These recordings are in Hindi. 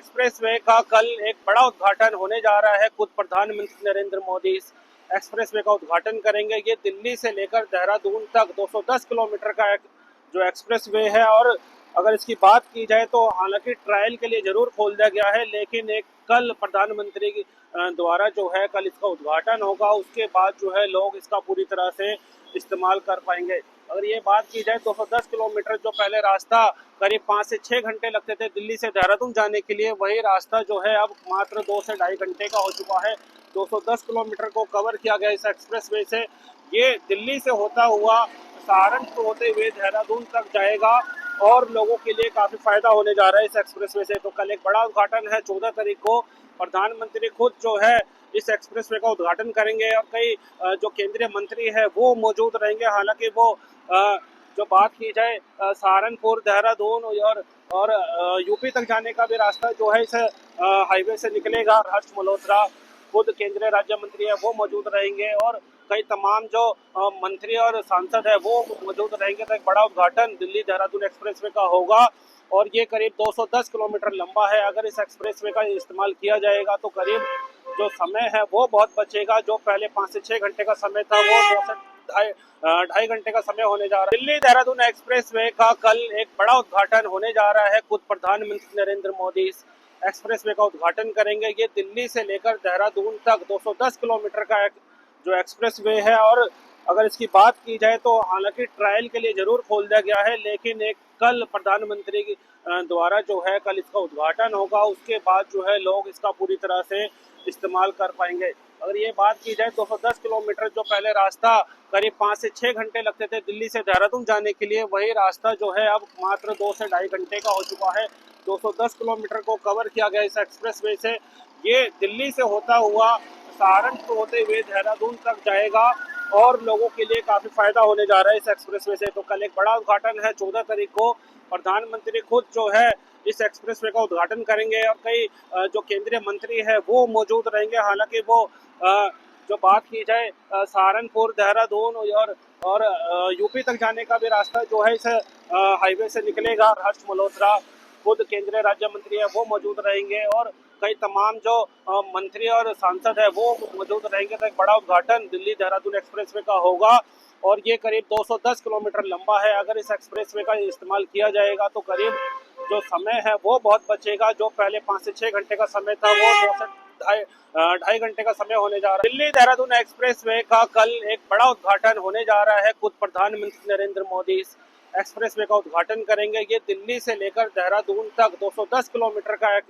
एक्सप्रेसवे का कल एक बड़ा उद्घाटन होने जा रहा है। खुद प्रधानमंत्री नरेंद्र मोदी इस एक्सप्रेसवे का उद्घाटन करेंगे। ये दिल्ली से लेकर देहरादून तक 210 किलोमीटर का एक जो एक्सप्रेसवे है, और अगर इसकी बात की जाए तो हालांकि ट्रायल के लिए जरूर खोल दिया गया है, लेकिन एक कल प्रधानमंत्री द्वारा जो है कल इसका उद्घाटन होगा। उसके बाद जो है लोग इसका पूरी तरह से इस्तेमाल कर पाएंगे। अगर ये बात की जाए 210 किलोमीटर जो पहले रास्ता करीब 5 से 6 घंटे लगते थे दिल्ली से देहरादून जाने के लिए, वही रास्ता जो है अब मात्र 2 से ढाई घंटे का हो चुका है। 210 किलोमीटर को कवर किया गया इस एक्सप्रेसवे से। ये दिल्ली से होता हुआ सहारनपुर होते हुए देहरादून तक जाएगा और लोगों के लिए काफी फायदा होने जा रहा है इस एक्सप्रेसवे से। तो कल एक बड़ा उद्घाटन है, 14 तारीख को प्रधानमंत्री खुद जो है इस एक्सप्रेसवे का उद्घाटन करेंगे और कई जो केंद्रीय मंत्री है वो मौजूद रहेंगे। हालांकि वो जो बात की जाए सहारनपुर, देहरादून और यूपी तक जाने का भी रास्ता जो है इस हाईवे से निकलेगा। हर्ष मल्होत्रा खुद केंद्रीय राज्य मंत्री है वो मौजूद रहेंगे और कई तमाम जो मंत्री और सांसद है वो मौजूद रहेंगे। तो एक बड़ा उद्घाटन दिल्ली देहरादून एक्सप्रेसवे का होगा और ये करीब 210 किलोमीटर लंबा है। अगर इस एक्सप्रेसवे का इस्तेमाल किया जाएगा तो करीब जो समय है वो बहुत बचेगा। जो पहले 5 से 6 घंटे का समय था वो 2 से ढाई घंटे का समय होने जा रहा है। दिल्ली देहरादून एक्सप्रेसवे का कल एक बड़ा उद्घाटन होने जा रहा है। खुद प्रधानमंत्री नरेंद्र मोदी इस एक्सप्रेसवे का उद्घाटन करेंगे। ये दिल्ली से लेकर देहरादून तक 210 किलोमीटर का एक जो एक्सप्रेसवे है, और अगर इसकी बात की जाए तो हालांकि ट्रायल के लिए जरूर खोल दिया गया है, लेकिन एक कल प्रधानमंत्री द्वारा जो है कल इसका उद्घाटन होगा। उसके बाद जो है लोग इसका पूरी तरह से इस्तेमाल कर पाएंगे। अगर ये बात की जाए 210 किलोमीटर जो पहले रास्ता करीब 5 से 6 घंटे लगते थे दिल्ली से देहरादून जाने के लिए, वही रास्ता जो है अब मात्र 2 से ढाई घंटे का हो चुका है। 210 किलोमीटर को कवर किया गया इस एक्सप्रेसवे से। ये दिल्ली से होता हुआ सहारनपुर होते हुए देहरादून तक जाएगा और लोगों के लिए काफी फायदा होने जा रहा है इस एक्सप्रेसवे से। तो कल एक बड़ा उद्घाटन है, 14 तारीख को प्रधानमंत्री खुद जो है इस एक्सप्रेसवे का उद्घाटन करेंगे और कई जो केंद्रीय मंत्री है वो मौजूद रहेंगे। हालांकि वो जो बात की जाए सहारनपुर, देहरादून और यूपी तक जाने का भी रास्ता जो है इस हाईवे से निकलेगा। हर्ष मल्होत्रा खुद केंद्रीय राज्य मंत्री है वो मौजूद रहेंगे और कई तमाम जो मंत्री और सांसद है वो मौजूद रहेंगे। तो एक बड़ा उद्घाटन दिल्ली देहरादून एक्सप्रेसवे का होगा और ये करीब 210 किलोमीटर लंबा है। अगर इस एक्सप्रेसवे का इस्तेमाल किया जाएगा तो करीब जो समय है वो बहुत बचेगा। जो पहले 5 से 6 घंटे का समय था वो 2 से ढाई घंटे का समय होने जा रहा है। दिल्ली देहरादून एक्सप्रेसवे का कल एक बड़ा उद्घाटन होने जा रहा है। खुद प्रधानमंत्री नरेंद्र मोदी इस एक्सप्रेसवे का उद्घाटन करेंगे। ये दिल्ली से लेकर देहरादून तक 210 किलोमीटर का एक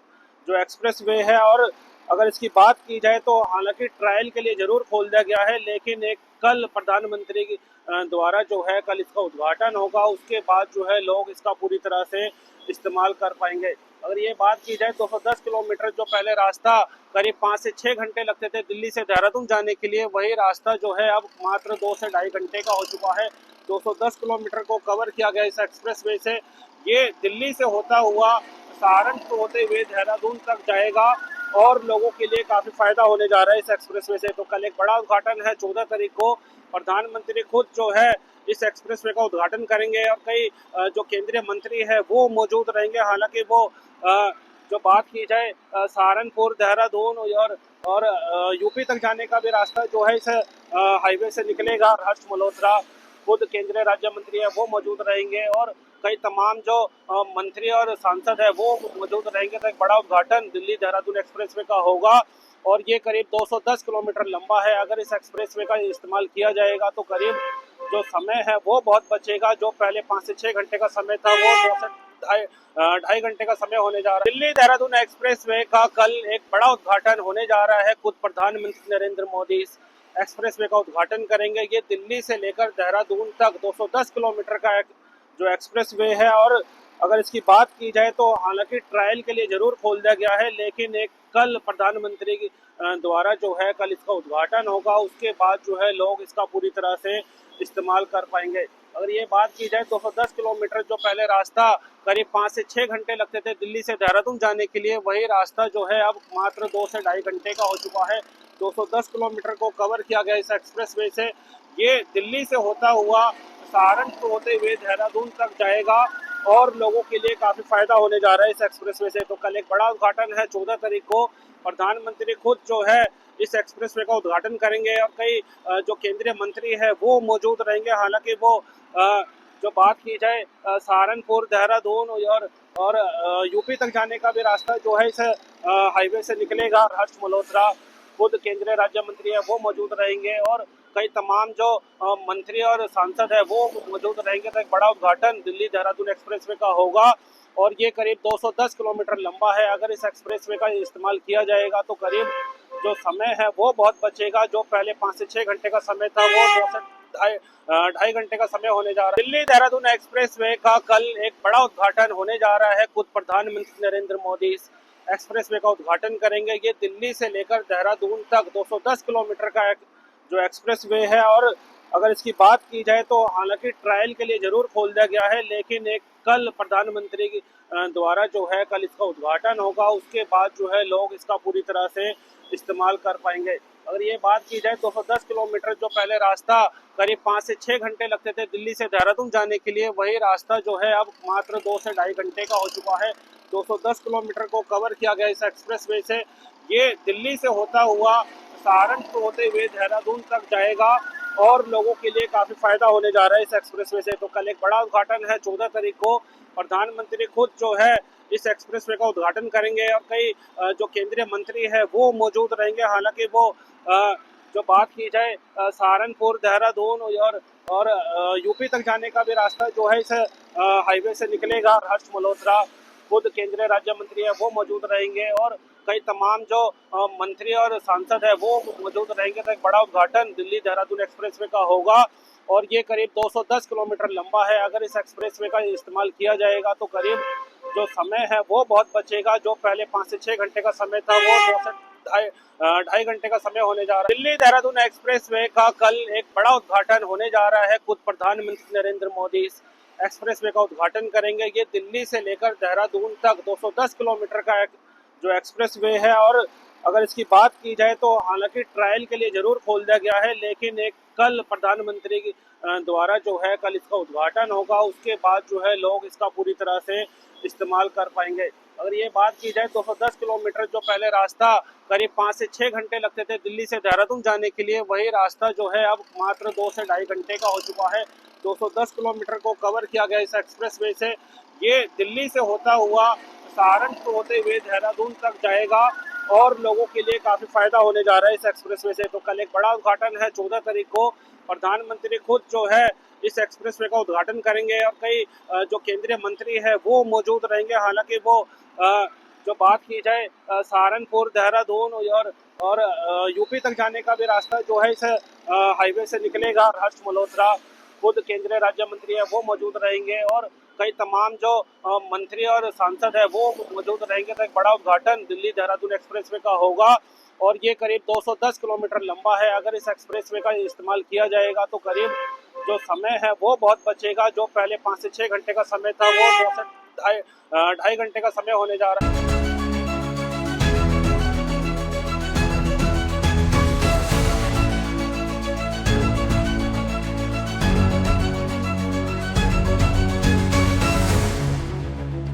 जो एक्सप्रेसवे है, और अगर इसकी बात की जाए तो हालांकि ट्रायल के लिए जरूर खोल दिया गया है, लेकिन एक कल प्रधानमंत्री द्वारा जो है कल इसका उद्घाटन होगा। उसके बाद जो है लोग इसका पूरी तरह से इस्तेमाल कर पाएंगे। अगर ये बात की जाए 210 किलोमीटर जो पहले रास्ता करीब 5 से 6 घंटे लगते थे दिल्ली से देहरादून जाने के लिए, वही रास्ता जो है अब मात्र 2 से ढाई घंटे का हो चुका है। 210 किलोमीटर को कवर किया गया इस एक्सप्रेसवे से। ये दिल्ली से होता हुआ सहारनपुर होते हुए देहरादून तक जाएगा और लोगों के लिए काफी फायदा होने जा रहा है इस एक्सप्रेसवे से। तो कल एक बड़ा उद्घाटन है, 14 तारीख को प्रधानमंत्री खुद जो है इस एक्सप्रेसवे का उद्घाटन करेंगे और कई जो केंद्रीय मंत्री है वो मौजूद रहेंगे। हालांकि वो जो बात की जाए सहारनपुर, देहरादून और यूपी तक जाने का भी रास्ता जो है इस हाईवे से निकलेगा। हर्ष मल्होत्रा खुद केंद्रीय राज्य मंत्री है वो मौजूद रहेंगे और कई तमाम जो मंत्री और सांसद है वो मौजूद रहेंगे। तो एक बड़ा उद्घाटन दिल्ली देहरादून एक्सप्रेसवे का होगा और ये करीब 210 किलोमीटर लंबा है। अगर इस एक्सप्रेसवे का इस्तेमाल किया जाएगा तो करीब जो समय है वो बहुत बचेगा। जो पहले 5 से 6 घंटे का समय था वो 2 से ढाई घंटे का समय होने जा रहा है। दिल्ली देहरादून एक्सप्रेसवे का कल एक बड़ा उद्घाटन होने जा रहा है। खुद प्रधानमंत्री नरेंद्र मोदी इस एक्सप्रेसवे का उद्घाटन करेंगे। ये दिल्ली से लेकर देहरादून तक 210 किलोमीटर का एक जो एक्सप्रेसवे है, और अगर इसकी बात की जाए तो हालांकि ट्रायल के लिए जरूर खोल दिया गया है, लेकिन एक कल प्रधानमंत्री द्वारा जो है कल इसका उद्घाटन होगा। उसके बाद जो है लोग इसका पूरी तरह से इस्तेमाल कर पाएंगे। अगर ये बात की जाए 210 किलोमीटर जो पहले रास्ता करीब 5 से 6 घंटे लगते थे दिल्ली से देहरादून जाने के लिए, वही रास्ता जो है अब मात्र 2 से ढाई घंटे का हो चुका है। 210 किलोमीटर को कवर किया गया इस एक्सप्रेसवे से। ये दिल्ली से होता हुआ सहारनपुर होते हुए देहरादून तक जाएगा और लोगों के लिए काफी फायदा होने जा रहा है इस एक्सप्रेसवे से। तो कल एक बड़ा उद्घाटन है, 14 तारीख को प्रधानमंत्री खुद जो है इस एक्सप्रेसवे का उद्घाटन करेंगे और कई जो केंद्रीय मंत्री है वो मौजूद रहेंगे। हालांकि वो जो बात की जाए सहारनपुर, देहरादून और यूपी तक जाने का भी रास्ता जो है इस हाईवे से निकलेगा। हर्ष मल्होत्रा खुद केंद्रीय राज्य मंत्री है वो मौजूद रहेंगे और कई तमाम जो मंत्री और सांसद है वो मौजूद रहेंगे। तो एक बड़ा उद्घाटन दिल्ली देहरादून एक्सप्रेसवे का होगा और ये करीब 210 किलोमीटर लंबा है। अगर इस एक्सप्रेसवे का इस्तेमाल किया जाएगा तो करीब जो समय है वो बहुत बचेगा। जो पहले 5 से 6 घंटे का समय था वो 2 से ढाई घंटे का समय होने जा रहा है। दिल्ली देहरादून एक्सप्रेसवे का कल एक बड़ा उद्घाटन होने जा रहा है। खुद प्रधानमंत्री नरेंद्र मोदी इस एक्सप्रेसवे का उद्घाटन करेंगे। ये दिल्ली से लेकर देहरादून तक 210 किलोमीटर का एक जो एक्सप्रेसवे है। और अगर इसकी बात की जाए तो हालांकि ट्रायल के लिए जरूर खोल दिया गया है, लेकिन एक कल प्रधानमंत्री द्वारा जो है कल इसका उद्घाटन होगा। उसके बाद जो है लोग इसका पूरी तरह से इस्तेमाल कर पाएंगे। अगर ये बात की जाए 210 किलोमीटर जो पहले रास्ता करीब 5 से 6 घंटे लगते थे दिल्ली से देहरादून जाने के लिए, वही रास्ता जो है अब मात्र 2 से ढाई घंटे का हो चुका है। 210 किलोमीटर को कवर किया गया इस एक्सप्रेसवे से। ये दिल्ली से होता हुआ सहारनपुर होते हुए देहरादून तक जाएगा और लोगों के लिए काफी फायदा होने जा रहा है इस एक्सप्रेसवे से। तो कल एक बड़ा उद्घाटन है, 14 तारीख को प्रधानमंत्री खुद जो है इस एक्सप्रेसवे का उद्घाटन करेंगे और कई जो केंद्रीय मंत्री है वो मौजूद रहेंगे। हालांकि वो जो बात की जाए सहारनपुर, देहरादून और यूपी तक जाने का भी रास्ता जो है इस हाईवे से निकलेगा। हर्ष मल्होत्रा खुद केंद्रीय राज्य मंत्री है वो मौजूद रहेंगे और कई तमाम जो मंत्री और सांसद है वो मौजूद रहेंगे। तो एक बड़ा उद्घाटन दिल्ली देहरादून एक्सप्रेसवे का होगा और ये करीब 210 किलोमीटर लंबा है। अगर इस एक्सप्रेसवे का इस्तेमाल किया जाएगा तो करीब जो समय है वो बहुत बचेगा। जो पहले 5 से 6 घंटे का समय था वो 2 से ढाई घंटे का समय होने जा रहा है। दिल्ली देहरादून एक्सप्रेसवे का कल एक बड़ा उद्घाटन होने जा रहा है। खुद प्रधानमंत्री नरेंद्र मोदी इस एक्सप्रेसवे का उद्घाटन करेंगे। ये दिल्ली से लेकर देहरादून तक 210 किलोमीटर का एक जो एक्सप्रेसवे है। और अगर इसकी बात की जाए तो हालांकि ट्रायल के लिए जरूर खोल दिया गया है, लेकिन एक कल प्रधानमंत्री द्वारा जो है कल इसका उद्घाटन होगा। उसके बाद जो है लोग इसका पूरी तरह से इस्तेमाल कर पाएंगे। अगर ये बात की जाए 210 किलोमीटर जो पहले रास्ता करीब 5 से 6 घंटे लगते थे दिल्ली से देहरादून जाने के लिए, वही रास्ता जो है अब मात्र 2 से ढाई घंटे का हो चुका है। 210 किलोमीटर को कवर किया गया इस एक्सप्रेसवे से। ये दिल्ली से होता हुआ सहारनपुर होते हुए देहरादून तक जाएगा और लोगों के लिए काफी फायदा होने जा रहा है इस एक्सप्रेसवे से। तो कल एक बड़ा उद्घाटन है, 14 तारीख को प्रधानमंत्री खुद जो है इस एक्सप्रेसवे का उद्घाटन करेंगे और कई जो केंद्रीय मंत्री है वो मौजूद रहेंगे। हालांकि वो जो बात की जाए सहारनपुर, देहरादून और यूपी तक जाने का भी रास्ता जो है इस हाईवे से निकलेगा। हर्ष मल्होत्रा खुद केंद्रीय राज्य मंत्री है वो मौजूद रहेंगे और कई तमाम जो मंत्री और सांसद है वो मौजूद रहेंगे। तो एक बड़ा उद्घाटन दिल्ली देहरादून एक्सप्रेसवे का होगा और ये करीब 210 किलोमीटर लंबा है। अगर इस एक्सप्रेसवे का इस्तेमाल किया जाएगा तो करीब जो समय है वो बहुत बचेगा। जो पहले 5 से 6 घंटे का समय था वो 2 से ढाई घंटे का समय होने जा रहा है।